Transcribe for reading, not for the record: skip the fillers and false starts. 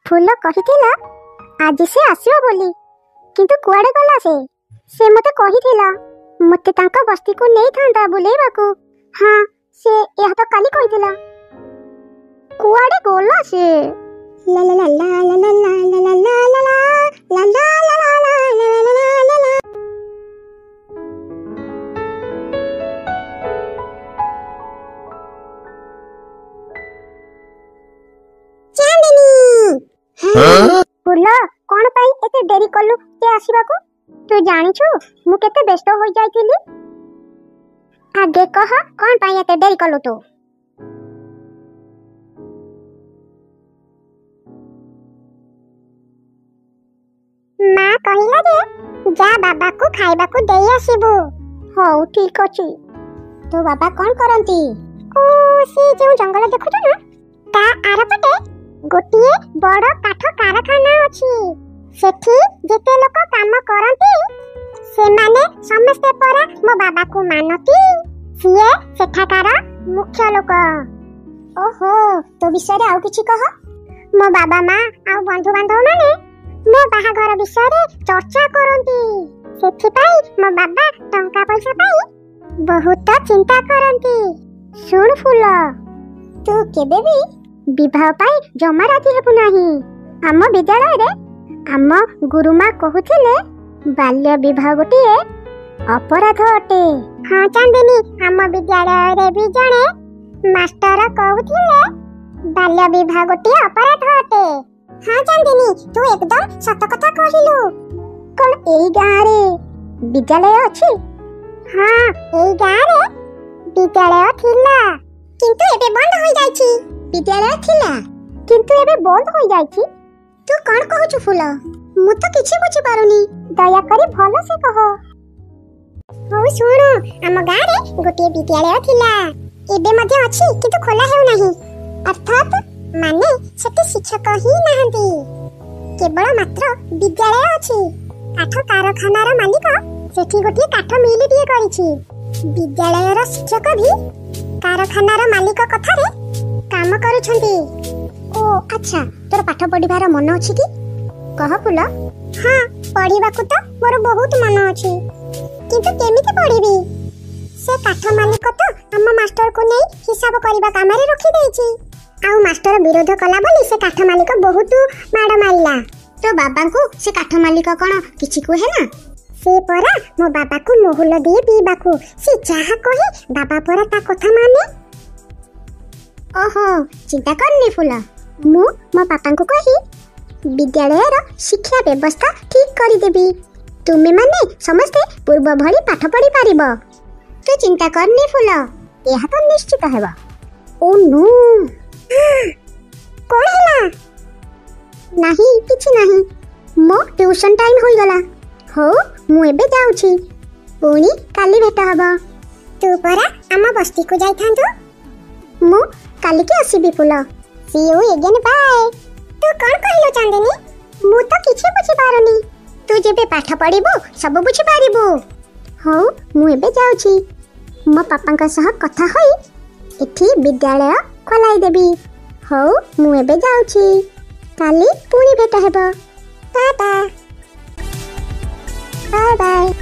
फूल कहिथिला आज से आसीबो बोली किंतु कुआडे गला से मते कहिथिला मते तांका बस्ती को नै थांदा बुलेबाकू। हां से यह तो काली कहिथिला कुआडे गला से ला ला ला ला ला ला ला ला ला ला ला ला ला ला ला। फूल कौन पाई एते देरी कलु के आसीबाकू? तू जानिछु मु केते व्यस्त होई जाईतिली। आगे कह कौन पाई एते देरी कलु तू? मां कहिला जे जा बाबा को खाइबा को देई आसीबू। हो ठीक अछि। तो बाबा कौन करंती? ओ से जो जंगल देखुछ ना ता आरपटे गोटिए बड़ काठ कारखाना अछि। सेठी जेते लोक काम करंती से माने समस्ते परा मो बाबा को मानती। सिए सेठाकार मुख्य लोक। ओहो तो विषय आउ किछि कह। मो बाबा मां आ बंधु बांधव माने मो बाहाघर विषय चर्चा करंती। सेठी पाई मो बाबा टंका पैसा पाई बहुत चिंता करंती। सुन फूल तू केबे भी विवाह पाई जमा राजी हेबु नाही। आम विद्यालय रे आम गुरुमा कहूथिले बाल्य विवाह गोटिए अपराध अटे। हाँ चांदिनी आम विद्यालय रे भी जणे मास्टर कहूथिले बाल्य विवाह गोटिए अपराध अटे। हाँ चांदिनी तू एकदम सत कथा कहिलु। कोन एई गां रे विद्यालय अछि? हाँ एई गां रे विद्यालय थिला किंतु एबे बंद होई जाईछि। विद्यालय थिला किंतु एबे बंद होई जाईछि। तू कोन कहूछु फूल? मु तो किछि बुझी पारुनी। दया करी भलो से कहो। हो सुनो हम गां रे गोटे विद्यालय थिला एबे मध्ये अछि किंतु खोला हेउ नाही। अर्थात माने सेठी शिक्षक ही नाहंती केवल मात्र विद्यालय अछि। काठ कारखानार मालिक सेठी गोटे काठ मिल दिए करिछि। विद्यालयर शिक्षक भी कारखानार मालिक कथारे काम करूछंती। ओ अच्छा तोर पाठ पढिबार मन अछि कि? कह फूल। हां पढिबाकू तो मोर बहुत मन अछि किंतु केमिति पढिबी? से काठ मालिक तो हम मास्टर को नै हिसाब करबा कामरे रखि दैछि। आउ मास्टर विरोध कला बोली से काठ मालिक बहुत माड मारिला। तो बाबा को से काठ मालिक कोन किछि कहे ना? से परा मो बाबा को मोहुल दिए पीबाकू से चाहा कहे बाबा परा ता कथा माने। ओहो चिंता करनी फूल मु मो पापा को कही विद्यालयर शिक्षा व्यवस्था ठीक करी देबी। तुमे माने समस्ते पूर्व भली पाठ पढ़ी पारिबो। तू चिंता करनी फूल एहा तो निश्चित हेबा। ओ नो कोन हैला? नाही किछि नाही मो ट्यूशन टाइम होई गला। हो मु एबे जाउछि पुनी काली भेट हबा। तू परा हम बस्ती को जाई थांतु। मु काली के आसीबी फूल। सी यू अगेन बाय। तू कोन कहलो चांदनी? मु तो किछि बुझी पारुनी। तू जेबे पाठ पढिबो सब बुझी पारिबो। हो मु एबे जाउछि मो पापा का सह कथा होई एठी विद्यालय खोलाई देबी। हो मु एबे जाउछि काली पुनी भेट हेबो। Tata bye bye.